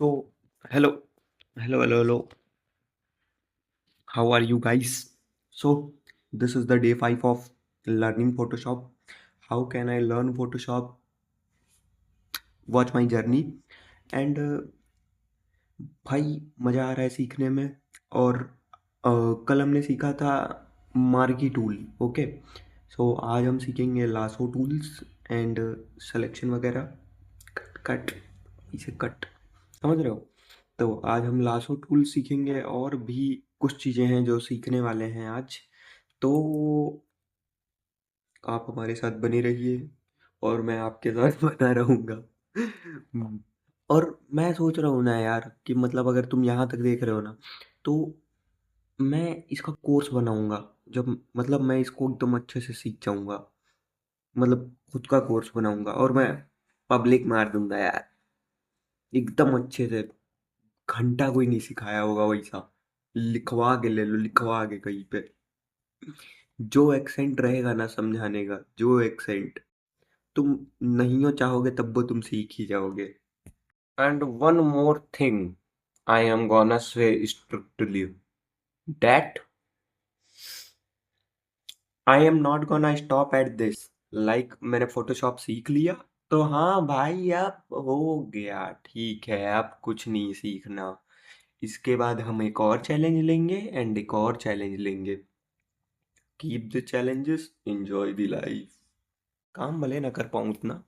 So, hello, hello. How are you guys? So, this is the day 5 of learning Photoshop. How can I learn Photoshop? Watch my journey. And भाई मज़ा आ रहा है सीखने में। और कल हमने सीखा था मार्की टूल। ओके, सो आज हम सीखेंगे लासो टूल्स एंड सिलेक्शन वगैरह। कट कट इसे कट, समझ रहे हो? तो आज हम लासो टूल सीखेंगे और भी कुछ चीज़ें हैं जो सीखने वाले हैं आज। तो आप हमारे साथ बने रहिए और मैं आपके साथ बना रहूँगा। और मैं सोच रहा हूँ ना यार कि मतलब अगर तुम यहाँ तक देख रहे हो ना, तो मैं इसका कोर्स बनाऊँगा। जब मतलब मैं इसको एकदम अच्छे से सीख जाऊँगा, मतलब खुद का कोर्स बनाऊँगा और मैं पब्लिक मार दूँगा यार, एकदम अच्छे से। घंटा कोई नहीं सिखाया होगा वैसा, लिखवा के ले लो, लिखवा के कहीं पे। जो एक्सेंट रहेगा ना समझाने का, जो एक्सेंट तुम नहीं हो चाहोगे तब वो तुम सीख ही जाओगे। And one more thing I am gonna say strictly that I am not gonna stop at this. Like मैंने फोटोशॉप सीख लिया तो हाँ भाई अब हो गया, ठीक है, अब कुछ नहीं सीखना। इसके बाद हम एक और चैलेंज लेंगे एंड एक और चैलेंज लेंगे। Keep the challenges, enjoy the life. काम भले ना कर पाऊँ उतना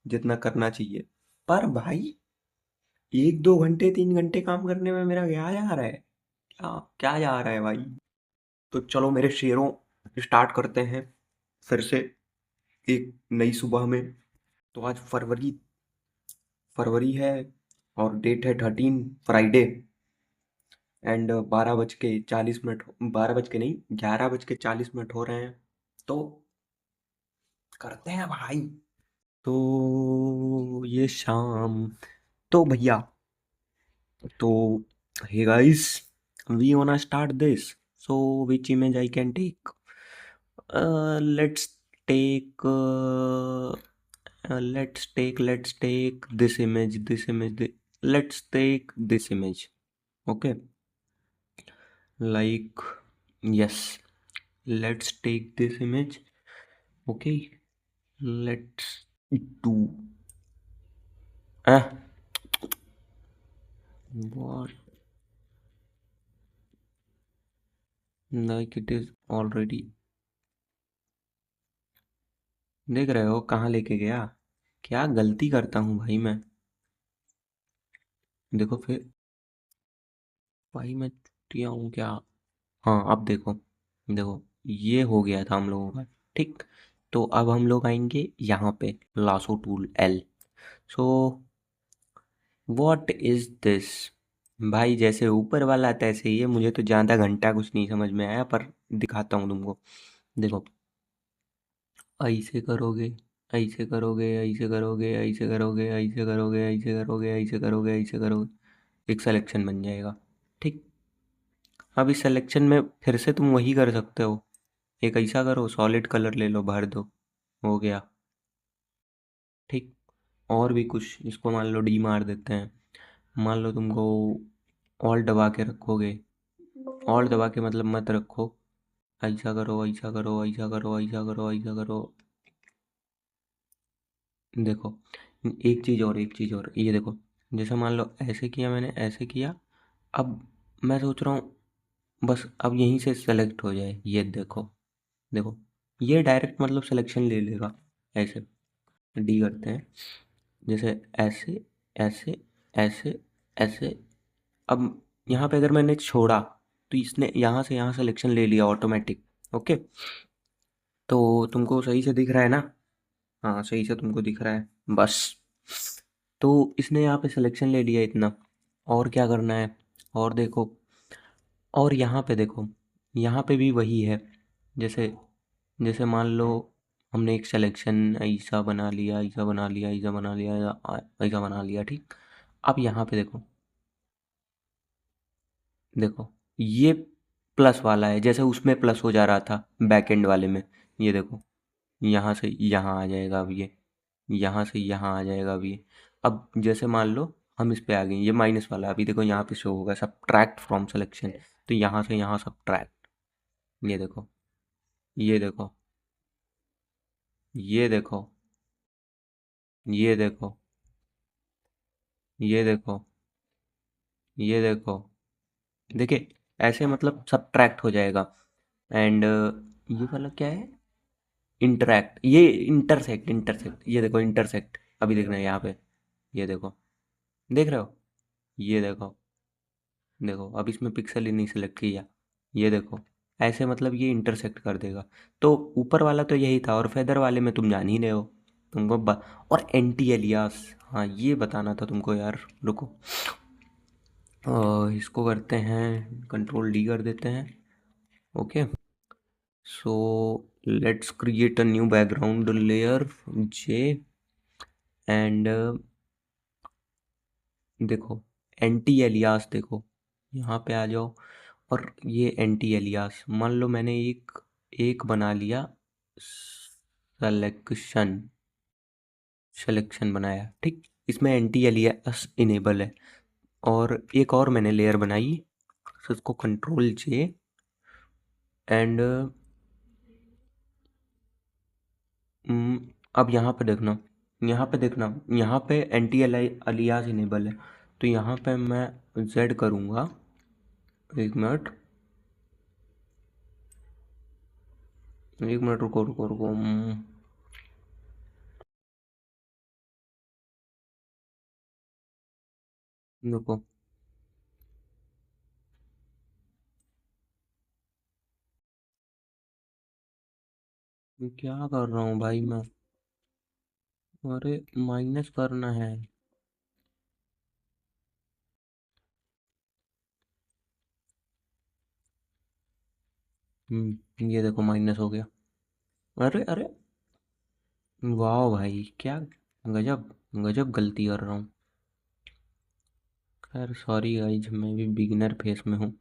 जितना करना चाहिए, पर भाई 1-2 घंटे 3 घंटे काम करने में मेरा क्या जा रहा है? क्या क्या जा रहा है भाई? तो चलो मेरे शेरों, स्टार्ट करते हैं फिर से एक नई सुबह में। तो आज फरवरी फरवरी है और डेट है 13, फ्राइडे। एंड 12:40, 12 बज के नहीं, 11:40 हो रहे हैं। तो करते हैं भाई। तो ये शाम, तो भैया, तो hey guys, we wanna start this. So which image I can take? Let's take let's take this image, let's take this image. Okay, like, yes, let's take this image. Okay, let's do what, like it is already, देख रहे हो कहाँ लेके गया? क्या गलती करता हूँ भाई मैं। देखो फिर, भाई मैं चुतिया हूँ क्या? हाँ अब देखो, देखो ये हो गया था हम लोगों का। ठीक, तो अब हम लोग आएंगे यहाँ पे lasso tool L. So what is this? भाई जैसे ऊपर वाला तैसे ही है, मुझे तो ज़्यादा घंटा कुछ नहीं समझ में आया, पर दिखाता हूँ तुमको। देखो, ऐसे करोगे, ऐसे करोगे, ऐसे करोगे, ऐसे करोगे, ऐसे करोगे, ऐसे करोगे, ऐसे करोगे, ऐसे करोगे, एक सिलेक्शन बन जाएगा। ठीक, अब इस सिलेक्शन में फिर से तुम वही कर सकते हो। एक ऐसा करो, सॉलिड कलर ले लो, भर दो, हो गया। ठीक, और भी कुछ, इसको मान लो डी मार देते हैं। मान लो तुमको ऑल दबा के रखोगे, ऑल दबा के मतलब मत रखो, ऐसा करो, ऐसा करो, ऐसा करो, ऐसा करो, ऐसा करो। देखो, एक चीज़ और, ये देखो, जैसे मान लो ऐसे किया मैंने, ऐसे किया। अब मैं सोच रहा हूँ बस अब यहीं से सेलेक्ट हो जाए, ये देखो, देखो ये डायरेक्ट मतलब सिलेक्शन ले लेगा। ऐसे डी करते हैं, जैसे ऐसे, ऐसे, ऐसे, ऐसे। अब यहाँ पे अगर मैंने छोड़ा तो इसने यहाँ से यहाँ सिलेक्शन ले लिया ऑटोमेटिक। ओके, तो तुमको सही से दिख रहा है ना? हाँ सही से तुमको दिख रहा है, बस। तो इसने यहाँ पे सिलेक्शन ले लिया इतना। और क्या करना है? और देखो, और यहाँ पे देखो, यहाँ पे भी वही है। जैसे, जैसे मान लो हमने एक सिलेक्शन ऐसा बना लिया, ऐसा बना लिया, ऐसा बना लिया, ऐसा बना लिया। ठीक, अब यहाँ पे देखो, देखो ये प्लस वाला है, जैसे उसमें प्लस हो जा रहा था बैक एंड वाले में। ये देखो, यहाँ से यहाँ आ जाएगा अब ये, यहाँ से यहाँ आ जाएगा अब ये। अब जैसे मान लो हम इस पे आ गए, ये माइनस वाला अभी देखो यहाँ पे शो होगा सब्ट्रैक्ट फ्रॉम सिलेक्शन, तो यहाँ से यहाँ सब्ट्रैक्ट, ये देखो, ये देखो, ये देखो, ये देखो, ये देखो, ये देखो, देखिए ऐसे मतलब सब्ट्रैक्ट हो जाएगा। एंड ये वाला क्या है, इंटरैक्ट, ये इंटरसेक्ट, इंटरसेक्ट, ये देखो इंटरसेक्ट, अभी देख रहे हैं यहाँ पे, ये देखो, देख रहे हो, ये देखो, देखो अब इसमें पिक्सल ही नहीं सिलेक्ट किया, ये देखो, ऐसे मतलब ये इंटरसेक्ट कर देगा। तो ऊपर वाला तो यही था, और फेदर वाले में तुम जान ही रहे हो, तुमको और एंटी एलियास, हाँ ये बताना था तुमको यार, रुको, इसको करते हैं कंट्रोल डी कर देते हैं, okay. So let's create a new background layer J, and देखो एंटी एलियास, देखो यहाँ पे आ जाओ, और ये एंटी एलियास मान लो मैंने एक एक बना लिया, सिलेक्शन, सिलेक्शन बनाया, ठीक, इसमें एंटी एलियास इनेबल है। और एक और मैंने लेयर बनाई, तो उसको कंट्रोल जे, एंड अब यहाँ पे देखना, यहाँ पे देखना, यहाँ पे एंटी एलियास इनेबल है, तो यहाँ पे मैं जेड करूँगा, एक मिनट, एक मिनट, रुको रुको रुको, रुको, क्या कर रहा हूँ भाई मैं, अरे माइनस करना है, ये देखो माइनस हो गया, अरे अरे, वाह भाई क्या, गजब, गजब गलती कर रहा हूँ, खैर सॉरी गाइज, मैं भी बिगिनर फेस में हूँ।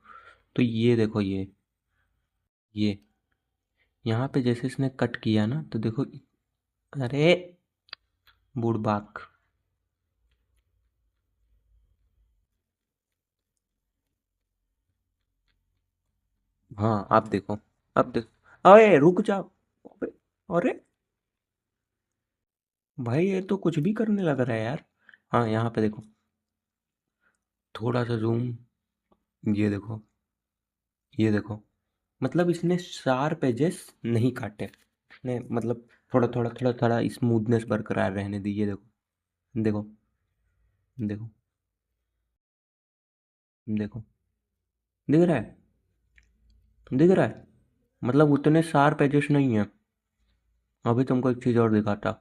तो ये देखो, ये यहाँ पे जैसे इसने कट किया ना, तो देखो, अरे बुड़बाक, हाँ आप देखो, अब देखो, अरे रुक जा, अबे, अरे भाई ये तो कुछ भी करने लग रहा है यार, हाँ यहाँ पे देखो, थोड़ा सा जूम, ये देखो, ये देखो, मतलब इसने शार्प एजेस नहीं काटे, इसने मतलब थोड़ा थोड़ा थोड़ा थोड़ा स्मूथनेस बरकरार रहने दी, ये देखो, देखो, देखो, देखो, दिख रहा है, दिख रहा है, मतलब उतने शार्प एजेस नहीं है। अभी तुमको एक चीज़ और दिखाता,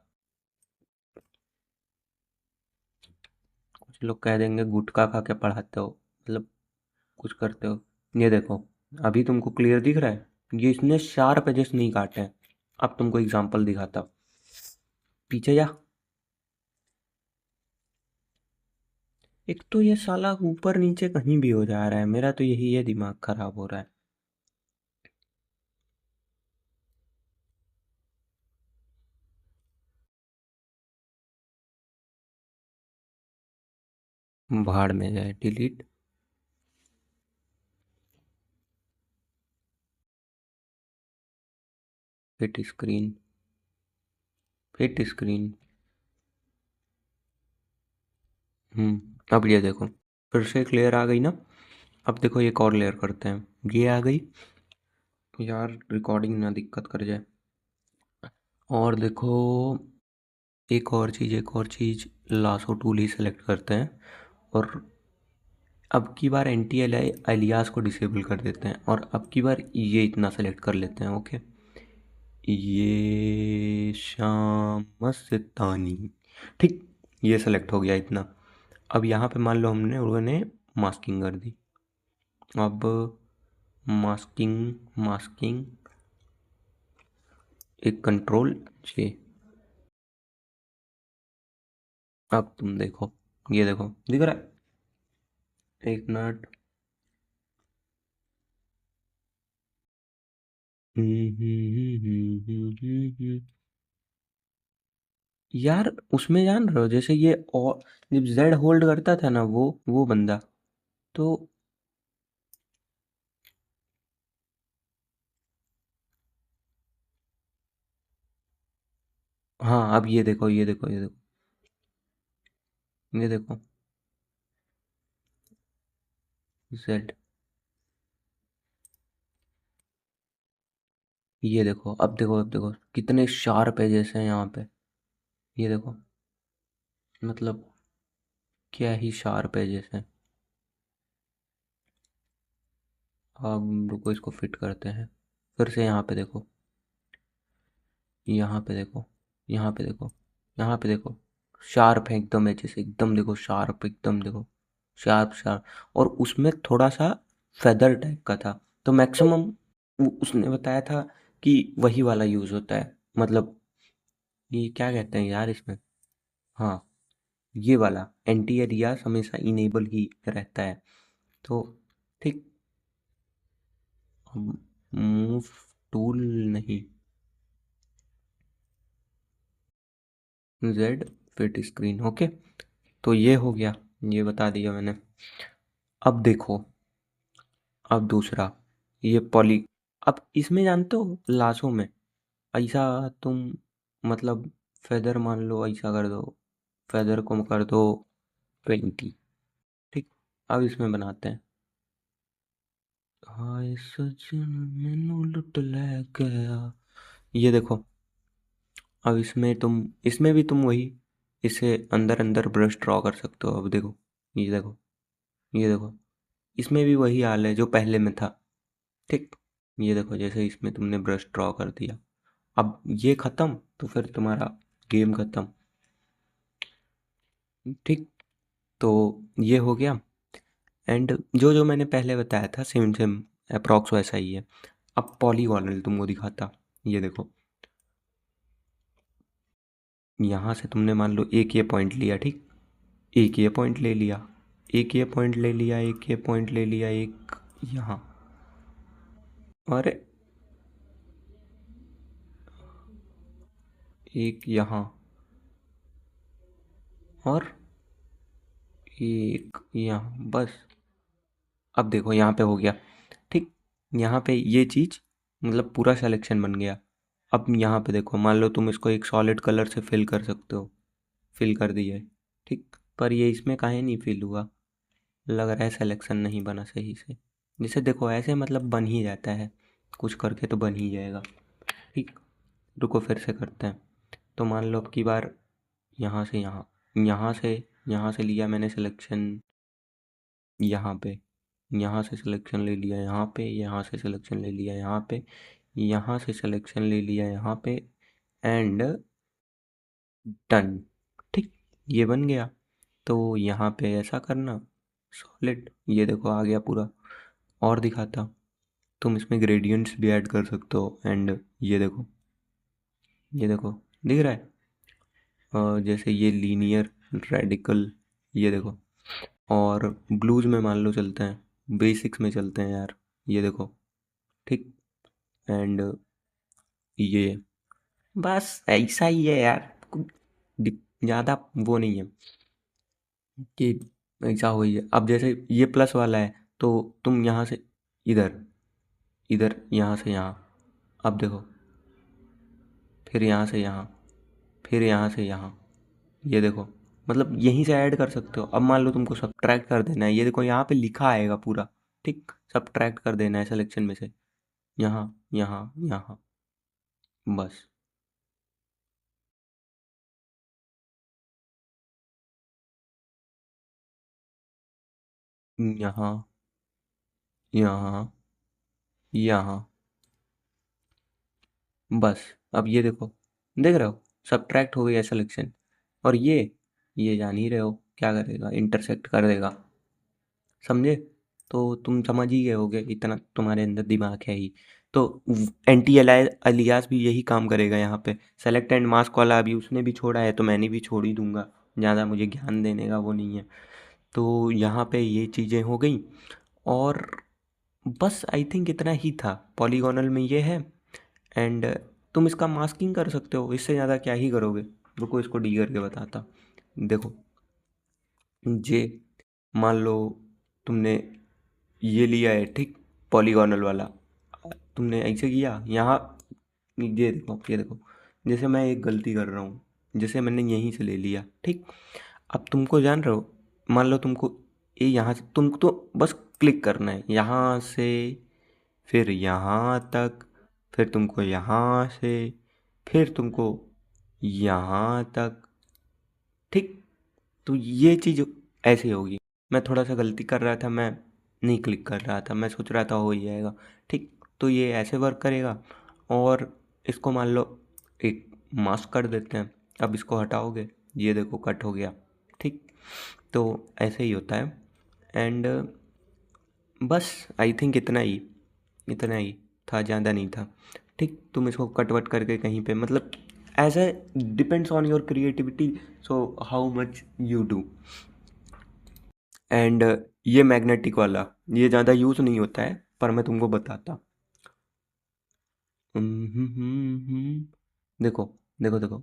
कुछ लोग कह देंगे गुटखा खा के पढ़ाते हो, मतलब कुछ करते हो, ये देखो, अभी तुमको क्लियर दिख रहा है, ये इसने शार्प एजेस नहीं काटे हैं। अब तुमको एग्जांपल दिखाता, पीछे जा, एक तो ये साला ऊपर नीचे कहीं भी हो जा रहा है, मेरा तो यही है, दिमाग खराब हो रहा है। भाड़ में जाए, delete, fit screen, fit screen, अब ये देखो, फिर से एक लेयर आ गई ना। अब देखो एक और लेयर करते हैं, ये आ गई, यार रिकॉर्डिंग ना दिक्कत कर जाए। और देखो एक और चीज़, लासो टूल ही सेलेक्ट करते हैं, और अब की बार एंटी एलियास को डिसेबल कर देते हैं, और अब की बार ये इतना सेलेक्ट कर लेते हैं, ओके, ये शाम मस्तानी, ठीक, ये सेलेक्ट हो गया इतना। अब यहाँ पे मान लो हमने उन्होंने मास्किंग कर दी, अब मास्किंग, मास्किंग, एक कंट्रोल जे, अब तुम देखो, ये देखो दिख रहा है, एक मिनट, यार उसमें जान रहे हो जैसे ये और जब जेड होल्ड करता था ना वो बंदा, तो हाँ अब ये देखो ये देखो ये देखो ये देखो जेड, ये देखो अब देखो कितने शार्प एजेस हैं यहाँ पे। ये देखो मतलब क्या ही शार्प एजेस हैं। अब रुको इसको फिट करते हैं फिर से। यहाँ पे देखो, यहाँ पे देखो, यहाँ पे देखो, यहाँ पे देखो, शार्प है एकदम एजेस, एकदम देखो शार्प, एकदम देखो शार्प शार्प। और उसमें थोड़ा सा फेदर टाइप का था, तो मैक्सिमम उसने बताया था कि वही वाला यूज होता है, मतलब ये क्या कहते हैं यार इसमें, हाँ ये वाला एंटी एरियास हमेशा इनेबल ही रहता है। तो ठीक, मूव टूल नहीं, जेड फिट स्क्रीन, ओके। तो ये हो गया, ये बता दिया मैंने। अब देखो, अब दूसरा, ये पॉली, अब इसमें जानते हो लाशों में ऐसा तुम, मतलब फेदर मान लो ऐसा कर दो, फेदर को कर दो 20, ठीक। अब इसमें बनाते हैं, हाय सजन मैनू लुट ले गया, ये देखो। अब इसमें तुम, इसमें भी तुम वही, इसे अंदर अंदर ब्रश ड्रॉ कर सकते हो। अब देखो, ये देखो, ये देखो, इसमें भी वही हाल है जो पहले में था, ठीक। ये देखो जैसे इसमें तुमने ब्रश ड्रॉ कर दिया, अब ये खत्म तो फिर तुम्हारा गेम खत्म, ठीक। तो ये हो गया। एंड जो जो मैंने पहले बताया था सेम सेम अप्रॉक्स वैसा ही है। अब पॉलीगॉनल तुमको दिखाता, ये देखो, यहाँ से तुमने मान लो एक ये पॉइंट लिया, ठीक। एक ये पॉइंट ले लिया, एक ये पॉइंट ले लिया, एक ये पॉइंट ले लिया, एक यहाँ, और एक यहाँ, और एक यहाँ, बस। अब देखो यहाँ पे हो गया, ठीक। यहाँ पे ये चीज़ मतलब पूरा सिलेक्शन बन गया। अब यहाँ पे देखो, मान लो तुम इसको एक सॉलिड कलर से फिल कर सकते हो, फिल कर दिया है, ठीक। पर ये इसमें काहे नहीं फिल हुआ, लग रहा है सिलेक्शन नहीं बना सही से। जैसे देखो ऐसे मतलब बन ही जाता है, कुछ करके तो बन ही जाएगा, ठीक। रुको फिर से करते हैं। तो मान लो अब की बार यहाँ से यहाँ, यहाँ से लिया मैंने सिलेक्शन यहाँ पे, यहाँ से सिलेक्शन ले लिया यहाँ पे, यहाँ से सिलेक्शन ले लिया यहाँ पे, यहाँ से सिलेक्शन ले लिया यहाँ पे, एंड डन, ठीक। ये बन गया। तो यहाँ पे ऐसा करना, सॉलिड, ये देखो आ गया पूरा। और दिखाता, तुम इसमें ग्रेडियंट्स भी ऐड कर सकते हो, एंड ये देखो, ये देखो दिख रहा है, जैसे ये लीनियर रेडिकल, ये देखो। और ब्लूज में मान लो चलते हैं, बेसिक्स में चलते हैं यार, ये देखो, ठीक। एंड ये बस ऐसा ही है यार, ज़्यादा वो नहीं है कि ऐसा हो ही है। अब जैसे ये प्लस वाला है, तो तुम यहाँ से इधर, इधर यहाँ से यहाँ, अब देखो, फिर यहाँ से यहाँ, फिर यहाँ से यहाँ, ये देखो, मतलब यहीं से ऐड कर सकते हो। अब मान लो तुमको सब्ट्रैक्ट कर देना है, ये देखो यहाँ पे लिखा आएगा पूरा, ठीक। सब्ट्रैक्ट कर देना है सिलेक्शन में से, यहाँ यहाँ यहाँ, बस। यहाँ यहाँ यहाँ, बस। अब ये देखो, देख रहे हो सब्ट्रैक्ट हो गया सिलेक्शन। और ये जान ही रहे हो क्या करेगा, इंटरसेक्ट कर देगा, समझे। तो तुम समझ ही गए होगे, इतना तुम्हारे अंदर दिमाग है ही। तो एंटी अलियास भी यही काम करेगा यहाँ पे। सेलेक्ट एंड मास्क वाला अभी उसने भी छोड़ा है, तो मैंने भी छोड़ ही दूंगा, ज़्यादा मुझे ज्ञान देने का वो नहीं है। तो यहाँ पे ये चीज़ें हो गई। और बस आई थिंक इतना ही था, पॉलीगोनल में ये है। एंड तुम इसका मास्किंग कर सकते हो, इससे ज़्यादा क्या ही करोगे, रुको इसको डी करके बताता। देखो जे, मान लो तुमने ये लिया है, ठीक, पॉलीगोनल वाला, तुमने ऐसे किया यहाँ, ये देखो ये देखो, जैसे मैं एक गलती कर रहा हूँ, जैसे मैंने यहीं से ले लिया, ठीक। अब तुमको जान रहे हो, मान लो तुमको ये यहाँ से, तुमको तो बस क्लिक करना है यहाँ से, फिर यहाँ तक, फिर तुमको यहाँ से, फिर तुमको यहाँ तक, ठीक। तो ये चीज़ ऐसे होगी। मैं थोड़ा सा गलती कर रहा था, मैं नहीं क्लिक कर रहा था, मैं सोच रहा था हो ही जाएगा, ठीक। तो ये ऐसे वर्क करेगा। और इसको मान लो एक मास्क कर देते हैं, अब इसको हटाओगे, ये देखो कट हो गया, ठीक। तो ऐसे ही होता है। एंड बस आई थिंक इतना ही था, ज़्यादा नहीं था, ठीक। तुम इसको कट वट करके कहीं पे, मतलब as a depends on your creativity, so how much you do. And ये मैग्नेटिक वाला, ये ज़्यादा यूज़ नहीं होता है, पर मैं तुमको बताता। देखो देखो देखो,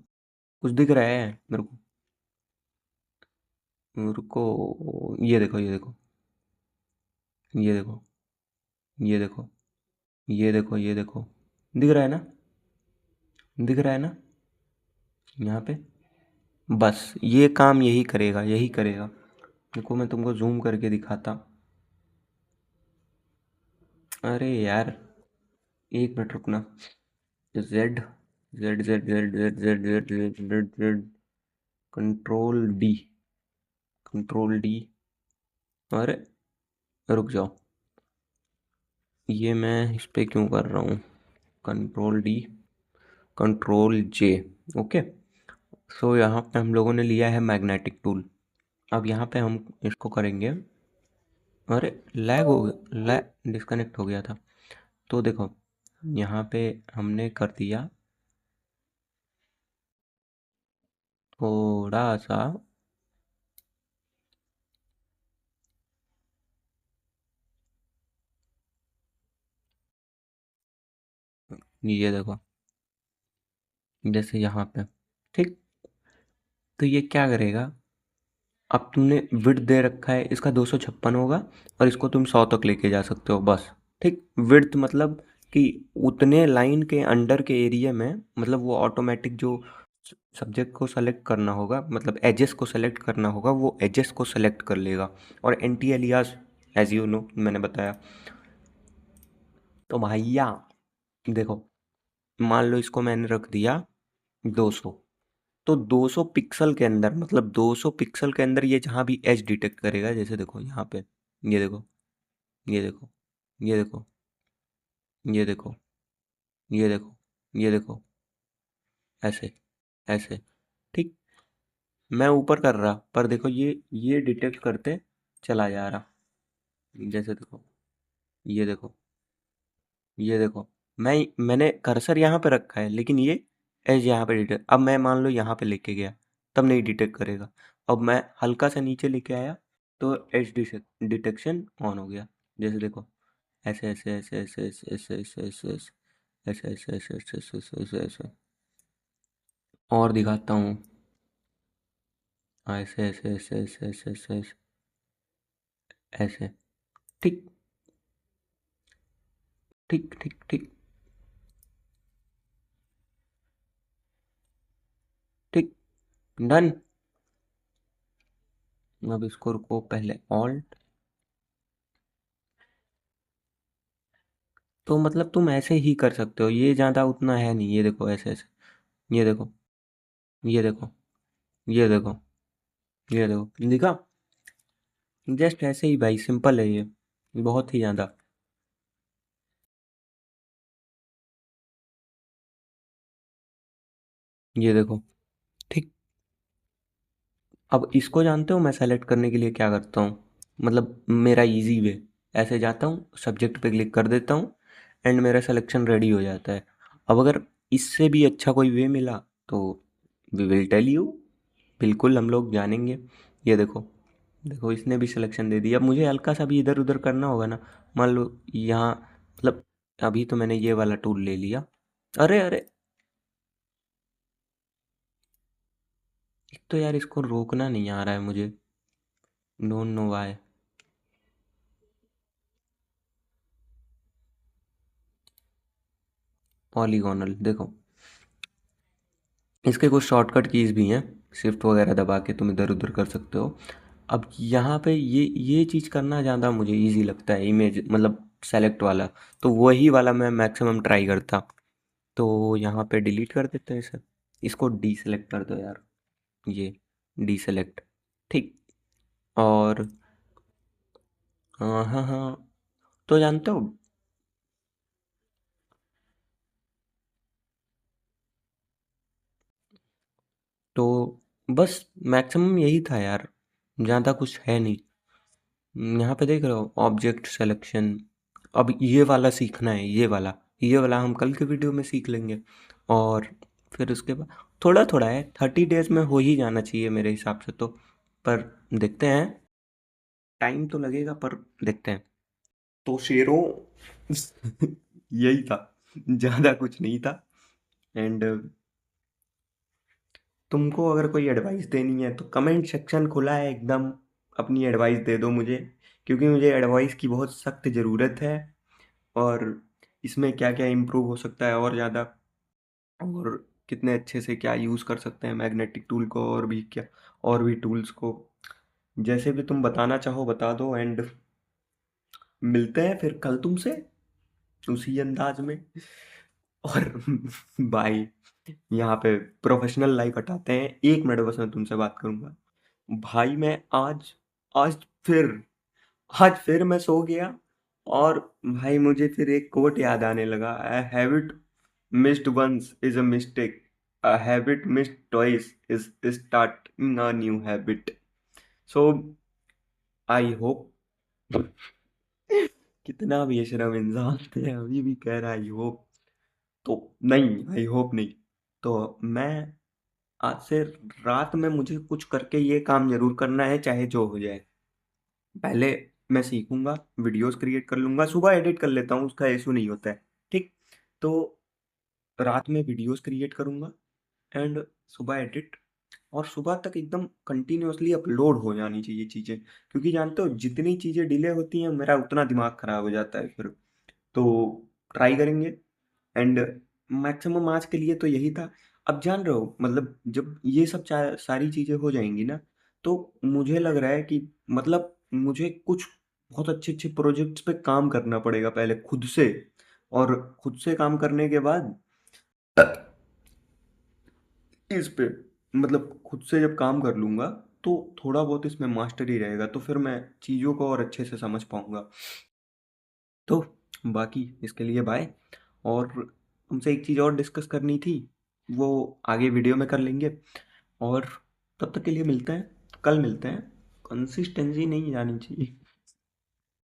कुछ दिख रहा है मेरे को? रुको, ये देखो ये देखो, ये देखो, ये देखो, ये देखो, ये देखो, दिख रहा है ना? दिख रहा है ना? यहाँ पे बस ये काम यही करेगा, यही करेगा। देखो मैं तुमको जूम करके दिखाता। अरे यार, एक मिनट रुकना। Z Z Z Z Z Z Z Z Z Z, control D, control D. अरे रुक जाओ, ये मैं इस पे क्यों कर रहा हूँ? कंट्रोल डी, कंट्रोल जे, ओके। सो यहाँ पे हम लोगों ने लिया है मैग्नेटिक टूल। अब यहाँ पे हम इसको करेंगे। अरे लैग हो गया, लैग डिस्कनेक्ट हो गया था। तो देखो यहाँ पे हमने कर दिया थोड़ा सा, ये देखो, जैसे यहाँ पे, ठीक। तो ये क्या करेगा, अब तुमने विड्थ दे रखा है इसका 256 होगा, और इसको तुम 100 तक लेके जा सकते हो बस, ठीक। विड्थ मतलब कि उतने लाइन के अंडर के एरिया में, मतलब वो ऑटोमेटिक जो सब्जेक्ट को सेलेक्ट करना होगा, मतलब एजेस को सेलेक्ट करना होगा, वो एजेस को सेलेक्ट कर लेगा। और anti alias, as you know, मैंने बताया। तो भैया देखो, मान लो इसको मैंने रख दिया 200, तो 200 पिक्सल के अंदर, मतलब 200 पिक्सल के अंदर ये जहाँ भी एज डिटेक्ट करेगा, जैसे देखो यहाँ पे, ये देखो, ये देखो, ये देखो, ये देखो, ये देखो, ये देखो, ऐसे ऐसे, ठीक। मैं ऊपर कर रहा, पर देखो ये डिटेक्ट करते चला जा रहा, जैसे देखो, ये देखो, ये देखो। मैंने कर्सर यहाँ पे रखा है, लेकिन ये एज यहाँ पे डिटेक्ट, अब मैं मान लो यहाँ पे लेके गया, तब नहीं डिटेक्ट करेगा। अब मैं हल्का सा नीचे लेके आया, तो एज डिटेक्शन ऑन हो गया, जैसे देखो, ऐसे ऐसे ऐसे ऐसे ऐसे ऐसे ऐसे ऐसे ऐसे ऐसे ऐसे ऐसे ऐसे ऐसे ऐसे ऐसे। और दिखाता हूँ, ऐसे ऐसे ऐसे ऐसे ऐसे ऐसे ऐसे ऐसे, ठीक ठीक ठीक ठीक ठीक, डन। अब इसको रुको, पहले ऑल्ट। तो मतलब तुम ऐसे ही कर सकते हो, ये ज़्यादा उतना है नहीं, ये देखो ऐसे ऐसे, ये देखो, ये देखो, ये देखो, ये देखो, दिखा? जस्ट ऐसे ही भाई, सिंपल है ये, बहुत ही ज़्यादा। ये देखो, ठीक। अब इसको जानते हो मैं सेलेक्ट करने के लिए क्या करता हूँ? मतलब मेरा इजी वे, ऐसे जाता हूँ, सब्जेक्ट पे क्लिक कर देता हूँ, एंड मेरा सिलेक्शन रेडी हो जाता है। अब अगर इससे भी अच्छा कोई वे मिला, तो वी विल टेल यू, बिल्कुल हम लोग जानेंगे। ये देखो, देखो इसने भी सिलेक्शन दे दिया। अब मुझे हल्का सा भी इधर उधर करना होगा ना, मान लो यहाँ, मतलब अभी तो मैंने ये वाला टूल ले लिया। अरे अरे, एक तो यार इसको रोकना नहीं आ रहा है मुझे, डोंट नो व्हाई। पॉलीगोनल देखो, इसके कुछ शॉर्टकट कीज़ भी हैं, शिफ्ट वगैरह दबा के तुम इधर उधर कर सकते हो। अब यहाँ पे ये चीज़ करना ज़्यादा मुझे इजी लगता है, इमेज मतलब सेलेक्ट वाला, तो वही वाला मैं मैक्सिमम ट्राई करता। तो यहाँ पे डिलीट कर देते हैं इसे, इसको डीसेलेक्ट कर दो यार, ये डीसेलेक्ट, ठीक। और हाँ हाँ हाँ, तो जानते हो, तो बस मैक्सिमम यही था यार, ज़्यादा कुछ है नहीं। यहाँ पे देख रहे हो ऑब्जेक्ट सिलेक्शन, अब ये वाला सीखना है, ये वाला हम कल के वीडियो में सीख लेंगे। और फिर उसके बाद थोड़ा थोड़ा है, 30 डेज में हो ही जाना चाहिए मेरे हिसाब से तो, पर देखते हैं, टाइम तो लगेगा पर देखते हैं। तो शेरों यही था, ज़्यादा कुछ नहीं था। एंड तुमको अगर कोई एडवाइस देनी है तो कमेंट सेक्शन खुला है एकदम, अपनी एडवाइस दे दो मुझे, क्योंकि मुझे एडवाइस की बहुत सख्त ज़रूरत है। और इसमें क्या क्या इम्प्रूव हो सकता है और ज़्यादा, और कितने अच्छे से क्या यूज़ कर सकते हैं मैग्नेटिक टूल को, और भी क्या, और भी टूल्स को, जैसे भी तुम बताना चाहो बता दो। एंड मिलते हैं फिर कल तुमसे उसी अंदाज में। और बाय। यहाँ पे प्रोफेशनल लाइफ हटाते हैं, 1 मिनट बस मैं तुमसे बात करूंगा। भाई मैं आज आज फिर आज फिर मैं सो गया, और भाई मुझे फिर एक कोट याद आने लगा, I habit missed once is a mistake, a habit missed twice is starting a new habit. So I hope, कितना बेशरम इंसान है, अभी भी कह रहा है आई होप। तो नहीं, आई होप नहीं। तो मैं आज से रात में मुझे कुछ करके ये काम जरूर करना है, चाहे जो हो जाए। पहले मैं सीखूंगा, वीडियोस क्रिएट कर लूंगा, सुबह एडिट कर लेता हूँ, उसका इशू नहीं होता है, ठीक। तो रात में वीडियोस क्रिएट करूंगा, एंड सुबह एडिट, और सुबह तक एकदम कंटिन्यूअसली अपलोड हो जानी चाहिए चीज़ें, क्योंकि जानते हो जितनी चीज़ें डिले होती हैं मेरा उतना दिमाग खराब हो जाता है फिर। तो ट्राई करेंगे। एंड मैक्सिमम आज के लिए तो यही था। अब जान रहे हो मतलब जब ये सब सारी चीज़ें हो जाएंगी ना, तो मुझे लग रहा है कि मतलब मुझे कुछ बहुत अच्छे अच्छे प्रोजेक्ट्स पे काम करना पड़ेगा पहले खुद से, और खुद से काम करने के बाद इस पे मतलब खुद से जब काम कर लूंगा तो थोड़ा बहुत इसमें मास्टरी रहेगा, तो फिर मैं चीज़ों को और अच्छे से समझ पाऊंगा। तो बाकी इसके लिए बाय। और तुमसे एक चीज़ और डिस्कस करनी थी, वो आगे वीडियो में कर लेंगे। और तब तक के लिए मिलते हैं, कल मिलते हैं। कंसिस्टेंसी नहीं जानी चाहिए।